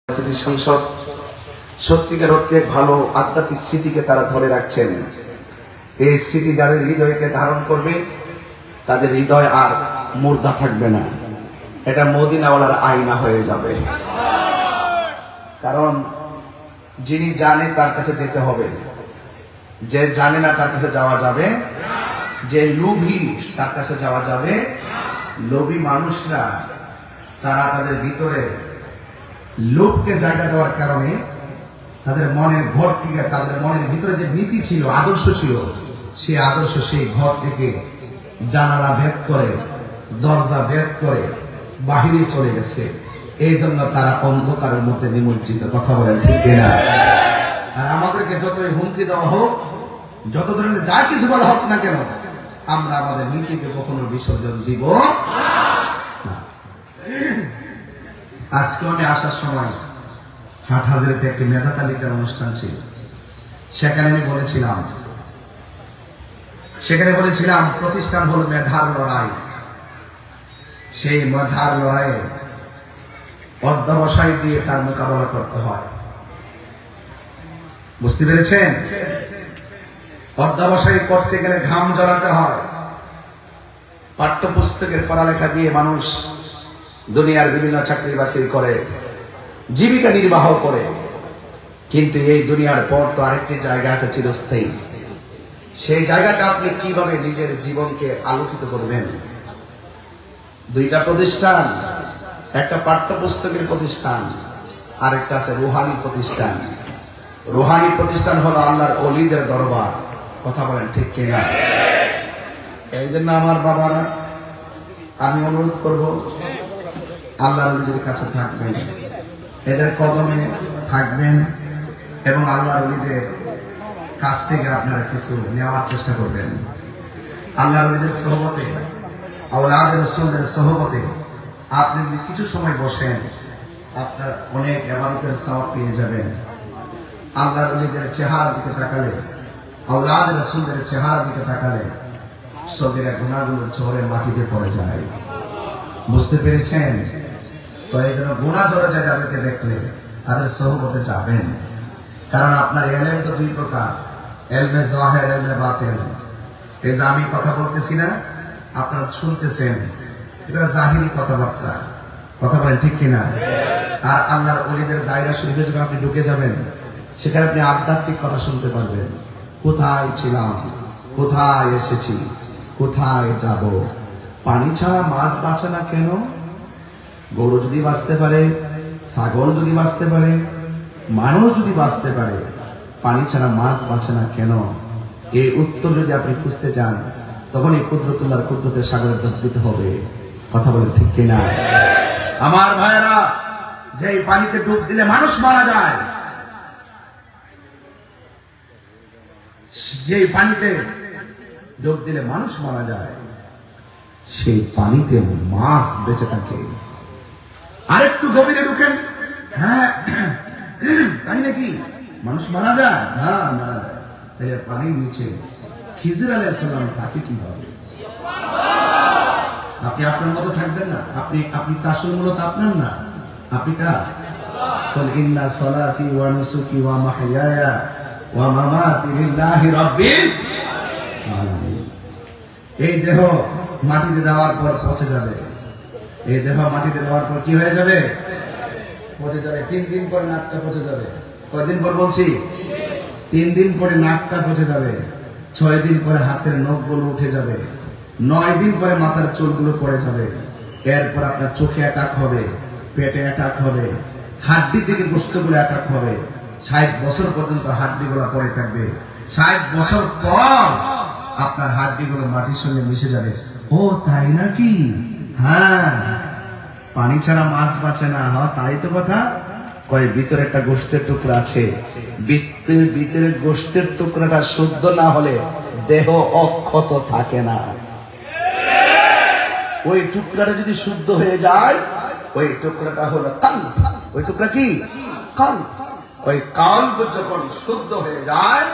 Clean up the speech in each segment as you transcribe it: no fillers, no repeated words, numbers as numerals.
সংসদ সত্যিকার অর্থে ভালো আধ্যাত্মিক স্মৃতিকে তারা ধরে রাখছেন। এই স্মৃতি যাদের হৃদয়কে ধারণ করবে তাদের হৃদয় আর মুর্দা থাকবে না, এটা মদিনাওয়ালার আয়না হয়ে যাবে। কারণ যিনি জানে তার কাছে যেতে হবে, যে জানে না তার কাছে যাওয়া যাবে, যে লোভী তার কাছে যাওয়া যাবে। লোভী মানুষরা তারা তাদের ভিতরে লোভকে জায়গা দেওয়ার কারণে তাদের মনের ঘর থেকে, তাদের মনের ভিতরে যে নীতি ছিল, আদর্শ ছিল, সেই আদর্শ সেই ঘর থেকে জানালা ভেদ করে, দরজা ভেদ করে বাহিরে চলে গেছে। এই জন্য তারা অন্ধকারের মধ্যে নিমজ্জিত। কথা বলেন ঠিক না? আর আমাদেরকে যতই হুমকি দেওয়া হোক, যত ধরনের যা কিছু বলা হোক না কেন, আমরা আমাদের নীতিকে কখনো বিসর্জন দিব না। আজকে আমি আসার সময় হাটহাজারিতে একটি মেধা তালিকার অনুষ্ঠান ছিল। সেখানে বলেছিলাম প্রতিষ্ঠান হল মেধার লড়াই। সেই মেধার লড়াইয়ে অধ্যবসায় দিয়ে তার মোকাবেলা করতে হয়। বুঝতে পেরেছেন? অধ্যবসায় করতে গেলে ঘাম ঝরাতে হয়। পাঠ্যপুস্তকের পড়ালেখা দিয়ে মানুষ দুনিয়ার বিভিন্ন চাকরি বাকরি করে, জীবিকা নির্বাহ করে, কিন্তু এই দুনিয়ার পর তো আরেকটি জায়গা আছে চিরস্থায়ী। সেই জায়গাটা আপনি কিভাবে নিজের জীবনকে আলোকিত করবেন? দুইটা প্রতিষ্ঠান, একটা পাঠ্যপুস্তকের প্রতিষ্ঠান, আরেকটা আছে রুহানি প্রতিষ্ঠান। রুহানি প্রতিষ্ঠান হলো আল্লাহর ওলিদের দরবার। কথা বলেন ঠিক কিনা? এই জন্য আমার বাবারা, আমি অনুরোধ করব, আল্লাহর ওলিদের কাছে থাকবেন, এদের কদমে থাকবেন এবং আল্লাহর ওলিদের কাছ থেকে আপনারা কিছু নেওয়ার চেষ্টা করবেন। আল্লাহর ওলিদের সোহবতে, আওলাদে রাসূলদের সোহবতে আপনি যদি কিছু সময় বসেন, আপনার অনেক ইবাদতের সওয়াব পেয়ে যাবেন। আল্লাহর ওলিদের চেহারা দিকে তাকালে, আওলাদে রাসূলদের চেহারা দিকে তাকালে সগীরা গুনাহগুলো চোরের মাটিতে পড়ে যায়। বুঝতে পেরেছেন? তো এই জন্য গুনাহ ঝরে যায় যাদেরকে দেখলে, তাদের সোহবতে যাবেন। কারণ আপনার ইলম তো দুই প্রকার, ইলমে যাহির, ইলমে বাতিন। এই যে আমি কথা বলতেছি না, আপনারা শুনতেছেন, এটা জাহিরি কথাবার্তা। কথা বলেন ঠিক কিনা? আর আল্লাহর ওলিদের দায়রা শরীফে যখন আপনি ঢুকে যাবেন, সেখানে আপনি আধ্যাত্মিক কথা শুনতে পারবেন। কোথায় ছিলাম, কোথায় এসেছি, কোথায় যাব। পানি ছাড়া মাছ বাঁচে না কেন? গরু যদি বাঁচতে পারে, ছাগল যদি বাঁচতে পারে, মানুষ যদি বাঁচতে পারে, পানি ছাড়া মাছ বাঁচে না কেন? এই উত্তর যদি আপনি খুঁজতে চান, তখন এই কুদরতুল্লাহর কুদরতের সাগরে ডুব দিতে হবে। কথা বলে ঠিক কিনা? আমার ভাইয়েরা, যে পানিতে ডুব দিলে মানুষ মারা যায়, যে পানিতে ডুব দিলে মানুষ মারা যায়, সেই পানিতে মাছ বেঁচে থাকে। আরেকটু গভীরে ঢুকেন, হ্যাঁ তাই নাকি? মানুষ মারা যায়? হ্যাঁ মারা যায়। তাহলে পানির নিচে খিজির আলাইহিস সালাম থাকে কিভাবে? আপনি আপনার মতো থাকবেন না? আপনি তাসুর মূলত আপনার না, আপনি কার? বল ইন্না সালাতি ওয়া নুসুকি ওয়া মাহইয়ায়া ওয়া মামাতি লিল্লাহি রাব্বিল আলামিন। এই দেহ মাটিতে দেওয়ার পর পচে যাবে। এই দেহ মাটিতে দেওয়ার পর কি হয়ে যাবে? পচে যাবে। 3 দিন পরে নাকটা পচে যাবে। কয়দিন পর বলছি? 3 দিন পরে নাকটা পচে যাবে। 6 দিন পরে হাতের নখগুলো উঠে যাবে। 9 দিন পরে মাথার চুলগুলো পড়ে যাবে। এরপর আপনার চোখে অ্যাটাক হবে, পেটে অ্যাটাক হবে, হাড্ডি থেকে গোশতগুলো অ্যাটাক হবে। 60 বছর পর্যন্ত হাড্ডিগুলো পড়ে থাকবে। 60 বছর পর আপনার হাড্ডিগুলো মাটির সঙ্গে মিশে যাবে। ও তাই নাকি? হ্যাঁ, পানি ছাড়া মাছ বাঁচে না। হ্যাঁ তাই তো কথা। কয় ভিতরে একটা গোশতের টুকরা আছে, ভিতরে গোশতের টুকরাটা শুদ্ধ না হলে দেহ অক্ষত থাকে না। ওই টুকরাটা যদি শুদ্ধ হয়ে যায়, ওই টুকরাটা হলো কাল্ব। ওই টুকরা কি? কাল্ব। ওই কাল্ব যখন শুদ্ধ হয়ে যায়,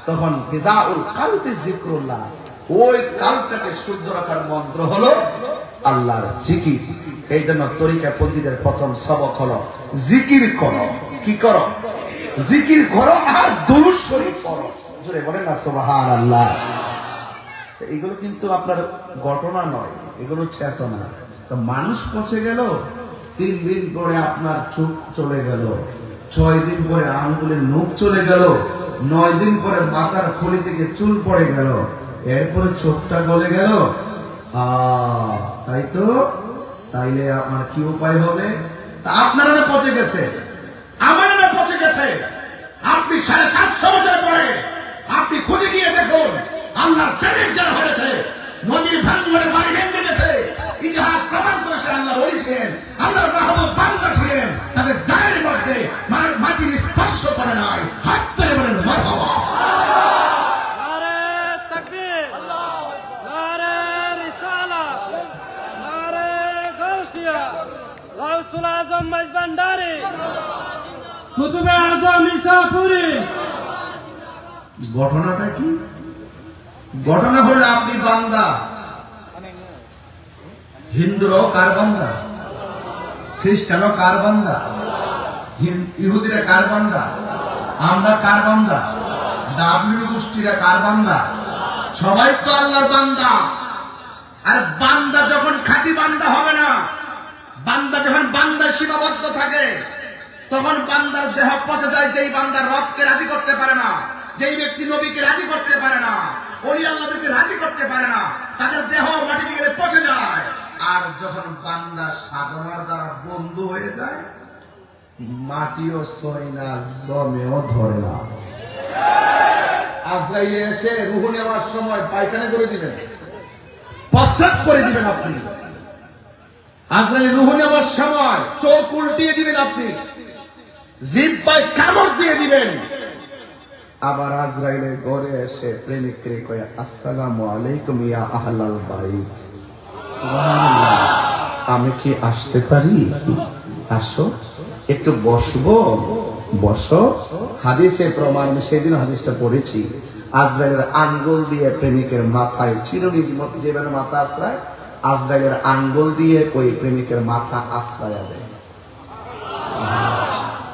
তখন গিজাউল কালবি যিকরুল্লাহ, ওই কালটাকে শুদ্ধ রাখার মন্ত্র হলো আল্লাহর জিকির। এই জন্য তরিকা পন্থীদের প্রথম সবক হলো জিকির করো। কি করো? জিকির করো আর দুরূদ শরীফ পড়ো। জোরে বলেন না সুবহানাল্লাহ। এগুলো কিন্তু আপনার ঘটনা নয়, এগুলো চেতনা। তো মানুষ পচে গেল, 3 দিন পরে আপনার চোখ চলে গেল, 6 দিন পরে আঙ্গুলের নখ চলে গেল, 9 দিন পরে মাথার খুলি থেকে চুল পড়ে গেল, এরপরে চোখটা গলে গেল। তাই তো, তাইলে আপনার কি উপায় হবে? আপনারা না পচে গেছে, আমার না পচে গেছে। আপনি 750 বছর পরে আপনি খুঁজে গিয়ে দেখুন, আল্লাহর প্রেমিক যারা হয়েছে, নদীর ভাঙ্গরে বাড়ি ভেঙে গেছে, ইতিহাস প্রমাণ করেছে আল্লাহর ওলি ছিলেন, আল্লাহর মাহবুব বান্দা ছিলেন, তাদের গায়ের মধ্যে মাটির স্পর্শ করে নাই। হাত তুলে বলেন মারহাবা। নারে তাকবীর, নারে রিসালাত, নারে গাউসিয়া, গাউসুল আজম মজবান্ডারি, কুতুবে আজম ইসাপুরি। ঘটনাটা কি? ঘটনা হলো আপনি বান্দা, হিন্দুরাও কার বান্দা, খ্রিস্টানও কার বান্দা, ইহুদিরা কার বান্দা, আমরা কার বান্দা, ডাব্লিউ গোষ্ঠীরা কার বান্দা, সবাই তো আল্লাহর বান্দা। আর বান্দা যখন খাঁটি বান্দা হবে না, বান্দা যখন বান্দার সীমাবদ্ধ থাকে, তখন বান্দার দেহ পচে যায়। যেই বান্দার রবকে রাজি করতে পারে না, যেই ব্যক্তি নবীকে রাজি করতে পারে না, ওলি আল্লাহকে রাজি করতে পারে না, তাদের দেহ মাটি দিয়ে পচে যায়। আর যখন বান্দা সাধনার দ্বারা বন্ধু হয়ে যায়, মাটিও সয় না, জমেও ধরে না। আজরাইল এসে রূহ নেওয়ার সময় পায়খানা করে দিবেন, প্রস্রাব করে দিবেন আপনি। আজরাইল রূহ নেওয়ার সময় চোখ উল্টিয়ে দিবেন আপনি, জিহ্বায় কামড় দিয়ে দিবেন। আবার আজরাইলের ঘরে এসে প্রেমিককে কয়, আসসালামু আলাইকুম ইয়া আহলাল বাইত। সুবহানাল্লাহ, আমি কি আসতে পারি? আসো, একটু বসবো। বসো। হাদিসে প্রমাণ, আমি সেদিন হাদিসটা পড়েছি। আজরাইলের আঙ্গুল দিয়ে প্রেমিকের মাথায়, চিরুনির মতো যেভাবে মাথা আশ্রয়, আজরাইলের আঙ্গুল দিয়ে ওই প্রেমিকের মাথা আশ্রয় দেয়।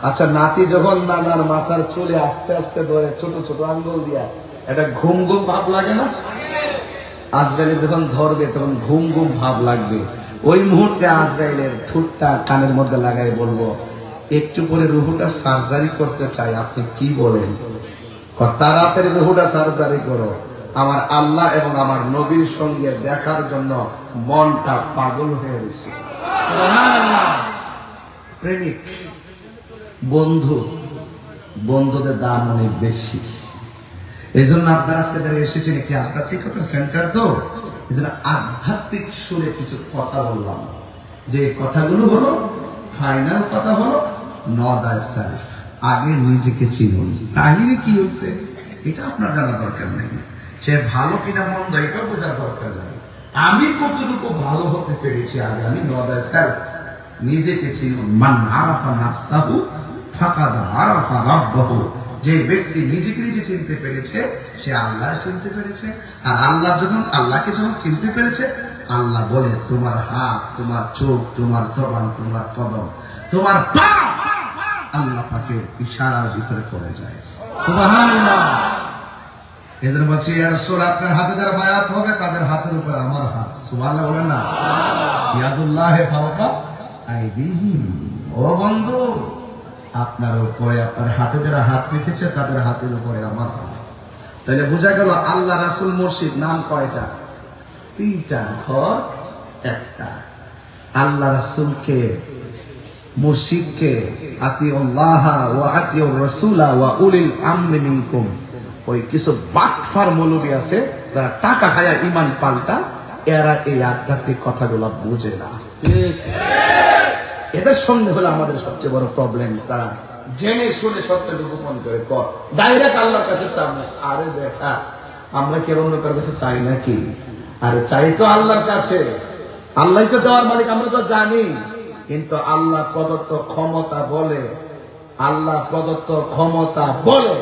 আচ্ছা, নাতি যখন নানার মাথার চুলে আস্তে আস্তে ধরে ছোট ছোট আঙ্গুল দিয়া, এটা ঘুম ঘুম ভাব লাগে না? আজরাইল যখন ধরবে তখন ঘুম ঘুম ভাব লাগবে। ওই মুহূর্তে আজরাইলের ঠোঁটটা কানের মধ্যে লাগাই বলবো, একটু পরে রুহুটা সার্জারি করতে চাই, আপনি কি বলেন? তাড়াতাড়ি রুহুটা সার্জারি করো, আমার আল্লাহ এবং আমার নবীর সঙ্গে দেখার জন্য মনটা পাগল হয়ে গেছে। প্রেমিক বন্ধু, বন্ধুদের দাম অনেক বেশি। এই জন্য আপনারা আজকে যারা এসেছেন একটি আধ্যাত্মিকতার সেন্টার, তো এই জন্য আধ্যাত্মিক সুরে কিছু কথা বললাম। যে কথাগুলো হলো, ফাইনাল কথা হলো, know thyself, আগে নিজেকে চিনুন। কাহিনী কি হয়েছে এটা আপনার জানা দরকার নেই, সে ভালো কিনা মন্দ এটা বোঝার দরকার নেই। আমি কতটুকু ভালো হতে পেরেছি, আগে আমি know thyself, নিজেকে চিনুন। মান আরাফা নাফসাহু ফাকাদ আরাফা রাব্বাহু। যে ব্যক্তি নিজেকে নিজে চিনতে পেরেছে, সে আল্লাহ চিনতে পেরেছে। আর আল্লাহ যখন আল্লাহকে যখন চিনতে পেরেছে, আল্লাহ বলে তোমার হাত, তোমার চোখ, তোমার জবান, তোমার কদম, তোমার পা আল্লাহ পাকের ইশারার ভিতরে পড়ে যায়। সুবহানাল্লাহ। এদের বলছি, ইয়া রাসূল, আপনার হাতে যারা বায়াত হবে তাদের হাতের উপর আমার হাত। সুবহানাল্লাহ বলেন না? ইয়াদুল্লাহি ফাওকা আইদিহিম। ও বন্ধু, আপনার উপরে, আপনার হাতে যারা হাত রেখেছে তাদের হাতের উপরে আমার হাত। তাহলে বোঝা গেল আল্লাহ, রাসূল, মুর্শিদ নাম কয়টা? 3টা, ঘর একটা। আল্লাহ রাসূলকে, মুর্শিদকে আতিউল্লাহ ওয়া আতিউর রাসূলা ওয়া উলিল আমরি মিনকুম। ওই কিছু বাটফার মৌলবী আছে যারা টাকা খায়া ঈমান পাল্টা, এরা এই আধ্যাত্মিক কথাগুলো বুঝে না। ঠিক, এদের সঙ্গে হলো আমাদের সবচেয়ে বড় প্রবলেম। তারা জেনে শুনে সত্যকে গোপন করে ডাইরেক্ট আল্লাহর কাছে চান না। আরে দেখা, আমরা কি অন্য কারোর কাছে চাই নাকি? আরে চাই তো আল্লাহর কাছে। আল্লাহ তো দেওয়ার মালিক, আমরা তো জানি। কিন্তু আল্লাহ প্রদত্ত ক্ষমতা বলে, আল্লাহ প্রদত্ত ক্ষমতা বলে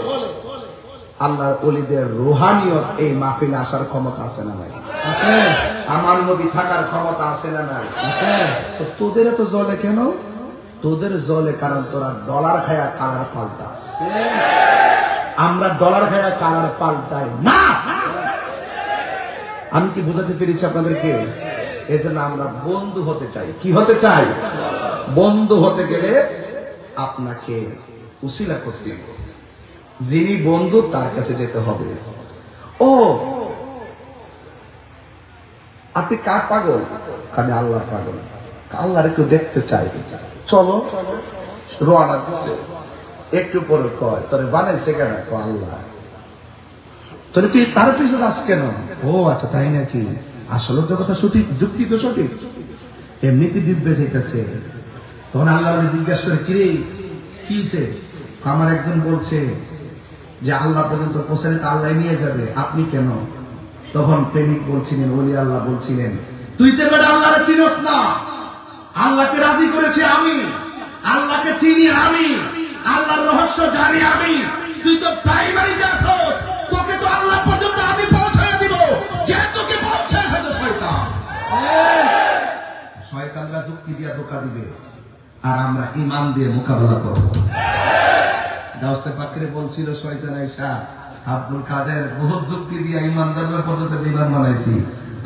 আল্লাহর ওলিদের রুহানিয়ত এই মাহফিলে আসার ক্ষমতা আছে না ভাই? আছে। আমার নবী থাকার ক্ষমতা আছে না নাই? আছে। তো তোদের তো জ্বলে কেন? তোদের জ্বলে কারণ তোরা ডলার খায়া কালার পাল্টাস। আমরা ডলার খায়া কালার পাল্টাই না। আমি কি বোঝাতে পেরেছি আপনাদেরকে? এই জন্য আমরা বন্ধু হতে চাই। কি হতে চাই? বন্ধু হতে গেলে আপনাকে উসিলা করতে হবে। যিনি বন্ধু তার কাছে যেতে হবে। ও আপনি কার পাগল? আমি আল্লাহর পাগল। আল্লাহর একটু দেখতে চাই। চলো রওনা দিছে। একটু পরে কয় তোরে বানাইছে কেন? আল্লাহ। তোরে তুই তার পিছনে যাস কেন? ও আচ্ছা তাই নাকি? আসলে তো কথা সঠিক, যুক্তি তো সঠিক। এমনিতে দিব্যে যেতেছে। তখন আল্লাহ জিজ্ঞাসা করে কিরে কি হইছে? আমার একজন বলছে যে আল্লাহ পর্যন্ত পৌঁছালে তো আল্লাহ নিয়ে যাবে, আপনি কেন? তখন প্রেমিক বলছিলেন, ওলি আল্লাহ বলছিলেন, তুই তো বেটা আল্লাহরে চিনোস না। আল্লাহকে রাজি করেছে আমি, আল্লাহকে চিনি আমি, আল্লাহর রহস্য জানি আমি। তুই তো প্রাইমারিতে আসোস, তোকে তো আল্লাহ পর্যন্ত আমি পৌঁছায় দিব। যে তোকে পৌঁছায় সেটা শয়তান। শয়তানরা যুক্তি দিয়ে ধোঁকা দিবে, আর আমরা ঈমান দিয়ে মোকাবেলা করব। গাউসে পাকরে বলছিল শয়তান আয়েশা, আব্দুল কাদের বহুত যুক্তি দিয়ে ঈমানদারদের পর্যন্ত বিমান বানাইছি,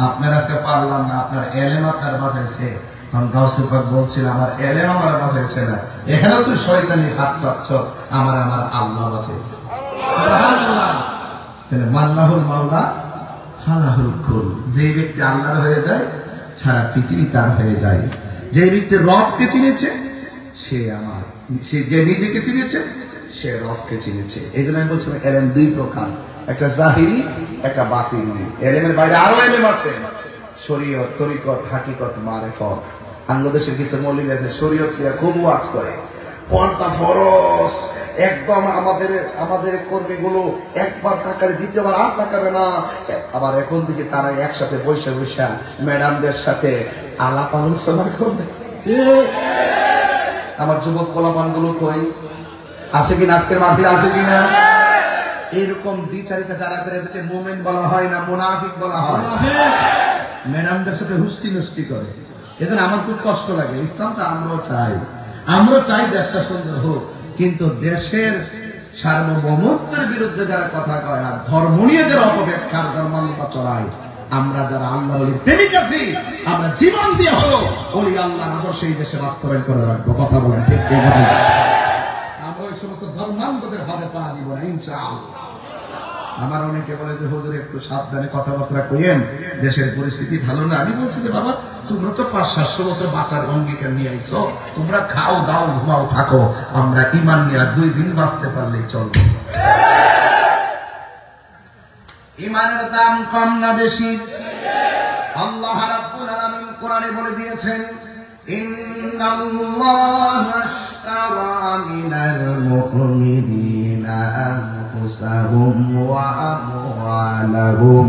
আপনার আজকে পারলাম না, আপনার এলেম আপনার বাঁচাইছে। তখন গাউসে পাক বলছিল আমার এলেম আমার বাঁচাইছে না, এখানেও তুই শয়তানি হাত পাচ্ছস, আমার আল্লাহ বাঁচাইছে। সুবহানাল্লাহ। তাহলে মাল্লাহুল মাওলা ফালাহুল কুল। যে ব্যক্তি আল্লাহর হয়ে যায় সারা পৃথিবী তার হয়ে যায়। যে ব্যক্তি রবকে চিনেছে সে আমার, সে যে নিজেকে চিনেছে সে রবকে চিনেছে। এই জন্য আমি বলছিলাম এলেম দুই প্রকার, একটা জাহিরি একটা বাতিনি। এলেমের বাইরে আরো এলেম আছে, শরীয়ত, তরিকত, হাকিকত, মারিফত। বাংলাদেশের কিছু মৌলবি আছে শরীয়ত নিয়ে খুব ওয়াজ করে, পর্দা ফরজ একদম, আমাদের কর্মীগুলো একবার তাকালে দ্বিতীয়বার আর তাকাবে না। আবার এখন থেকে তারা একসাথে বৈশা বৈশা ম্যাডামদের সাথে আলাপ আলোচনা করবে। আমার যুবক পোলাপান গুলো কই আছে কিনা, আজকের মাহফিলে আছে কিনা? এরকম দ্বিচারিতা যারা করে এদেরকে মুমিন বলা হয় না, মুনাফিক বলা হয়। ম্যাডামদের সাথে হুস্টি নষ্টি করে। এজন্য আমার খুব কষ্ট লাগে। ইসলামটা আমরা চাই দেশটা সুন্দর হোক, কিন্তু দেশের সার্বভৌমত্বের বিরুদ্ধে যারা কথা কয় আর ধর্ম নিয়ে যারা অপব্যাখ্যার ধর্মান্তর চড়ায়, আমরা যারা আল্লাহ ওলির প্রেমিক আছি, আমরা জীবন দিয়ে হলো ওলি আল্লাহর আদর্শ এই দেশে বাস্তবায়ন করে রাখবো। কথা বলেন ঠিক কিনা? আমরা ওই সমস্ত ধর্মান্তদের হাতে পা দিব না ইনশাআল্লাহ। আমার অনেকে বলে যে হুজুর একটু সাবধানে কথাবার্তা কইেন, দেশের পরিস্থিতি ভালো না। আমি বলছি যে বাবা তোমরা তো 500-700 বছর বাঁচার অঙ্গীকার নিয়ে আইছো, তোমরা খাও দাও ঘুমাও থাকো, আমরা ঈমান নিয়ে 2 দিন বাঁচতে পারলেই চলবে। ঈমানের দাম কম না বেশি? আল্লাহ রাব্বুল আলামিন কোরআনে বলে দিয়েছেন, ইন্নাল্লাহা আশতারা মিনাল মুমিনিনা আনফুসাহুম ওয়া আমওয়ালাহুম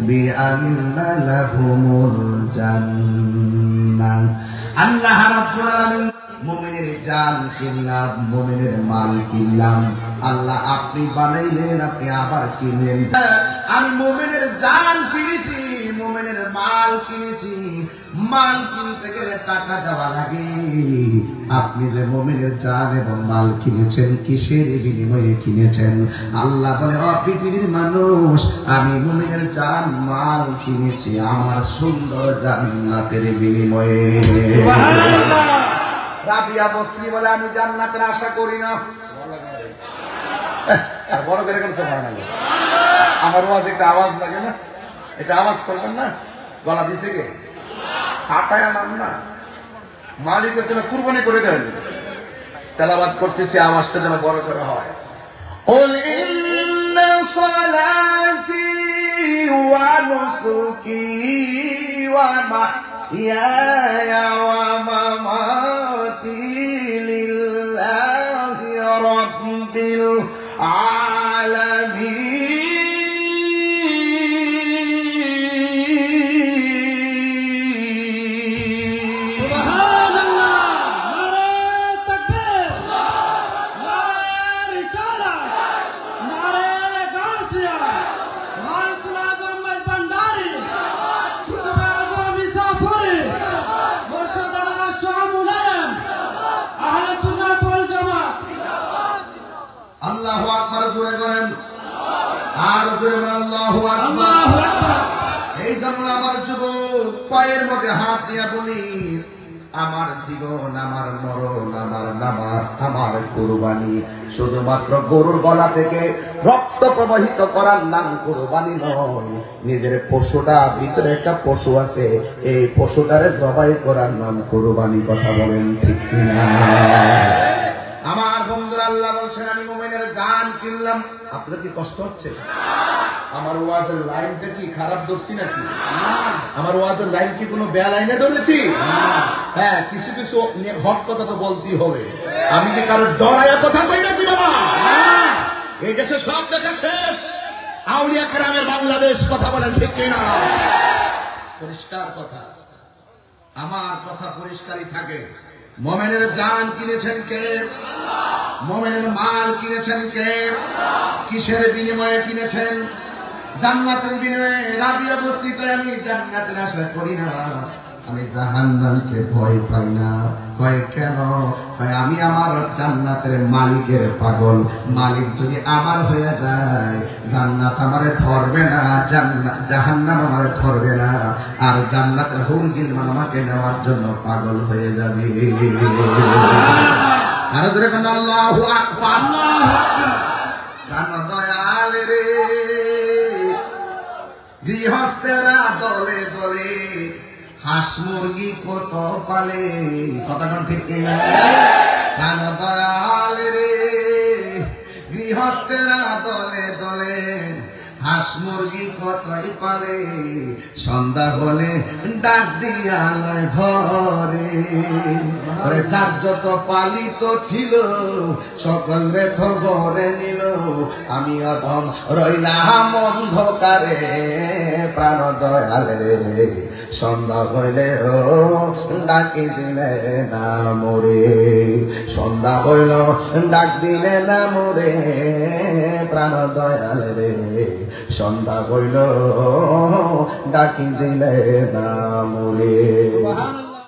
বিআন্না লাহুমুল জান্নাহ। আল্লাহ রাব্বুল আলামিন মুমিনের জান কিনলাম, মুমিনের মাল কিনলাম। আল্লাহ আপনি বানাইলেন, আপনি আবার কিনলেন। আমি মুমিনের জান কিনেছি, মুমিনের মাল কিনেছি। মাল কিনতে গেলে টাকা দেওয়া লাগে। আপনি যে মুমিনের জান এবং মাল কিনেছেন, কিসের বিনিময়ে কিনেছেন? আল্লাহ বলে, ও পৃথিবীর মানুষ, আমি মুমিনের জান মাল কিনেছি আমার সুন্দর জান্নাতের বিনিময়ে। সুবহানাল্লাহ। রাবিয়া বসরি বলে, আমি জান্নাতের আশা করি না। বড় করে কেন সুবহানাল্লাহ? আমার ওয়াজ একটা আওয়াজ লাগে না? এটা আওয়াজ করবেন না? গলা দিছে কে? হাঁটায় আমার না, মালিকের জন্য কুরবানি করে দেন। তেলাওয়াত করতেছি, আওয়াজটা যেন বড় করে হয়। قل إن صلاتي ونسكي ومحياي ومماتي لله رب العالمين জোরে বলেন আল্লাহু আকবার। আল্লাহু আকবার। এই জন্য আমার যুবক পায়ের মধ্যে হাত দিয়া বলি, আমার জীবন, আমার মরণ, আমার নামাজ, আমার কুরবানি শুধুমাত্র গরুর গলা থেকে রক্ত প্রবাহিত করার নাম কুরবানি নয়। নিজের পশুটা, ভিতরে একটা পশু আছে, এই পশুটারে জবাই করার নাম কুরবানি। কথা বলেন ঠিক কিনা? আমার বন্ধুরা, আল্লাহ বলছেন আমি মুমিনের জান কিনলাম। আপনাদের কি কষ্ট হচ্ছে? আমার ওয়াজের লাইনটা কি খারাপ ধরছি নাকি? আমার ওয়াজের লাইন কি কোনো বেয়া লাইনে ধরেছি? হ্যাঁ, কিছু কিছু হক কথা তো বলতেই হবে। আমি কি কারো ডরায়া কথা কই নাকি বাবা? এই দেশে সব দেখা শেষ, আউলিয়া কেরামের বাংলাদেশ। কথা বলেন ঠিক কিনা? পরিষ্কার কথা, আমার কথা পরিষ্কারই থাকে। মুমিনের জান কিনেছেন কে? মুমিনের মাল কিনেছেন কে? কিসের বিনিময়ে কিনেছেন? জান্নাতের বিনিময়ে। রাবিয়া বসি করে আমি জান্নাতের আশা করি না, আমি জাহান্নামকে ভয় পাই না। কয় কেন? কয় আমি আমার জান্নাতের মালিকের পাগল। মালিক যদি আমার হয়ে যায়, জান্নাত আমারে ধরবে না, জাহান্নাম আমারে ধরবে না, আর জান্নাতের হুর গিলমান আমাকে নেওয়ার জন্য পাগল হয়ে যাবে। আরো জোরে বলেন আল্লাহু আকবার। প্রাণ দয়াল রে, গৃহস্থেরা দলে দলে হাঁস মুরগি কত পালে। কথাটা ঠিক কিনা? প্রাণ দয়াল রে, গৃহস্থেরা দলে দলে হাঁস মুরগি কতই পালে। সন্ধ্যা হলে ডাক দিয়া লয় ঘরে। যার যত পালিত ছিল সকল রেথ ঘরে নিল, আমি অধম রইলাম অন্ধকারে। প্রাণ দয়াল রে, সন্ধ্যা হইলে ও ডাকি দিলে না মোরে। সন্ধ্যা হইল ডাক দিলে না মোরে। প্রাণ দয়াল রে, সন্ধ্যা হইল ডাকি দিলে না মোরে।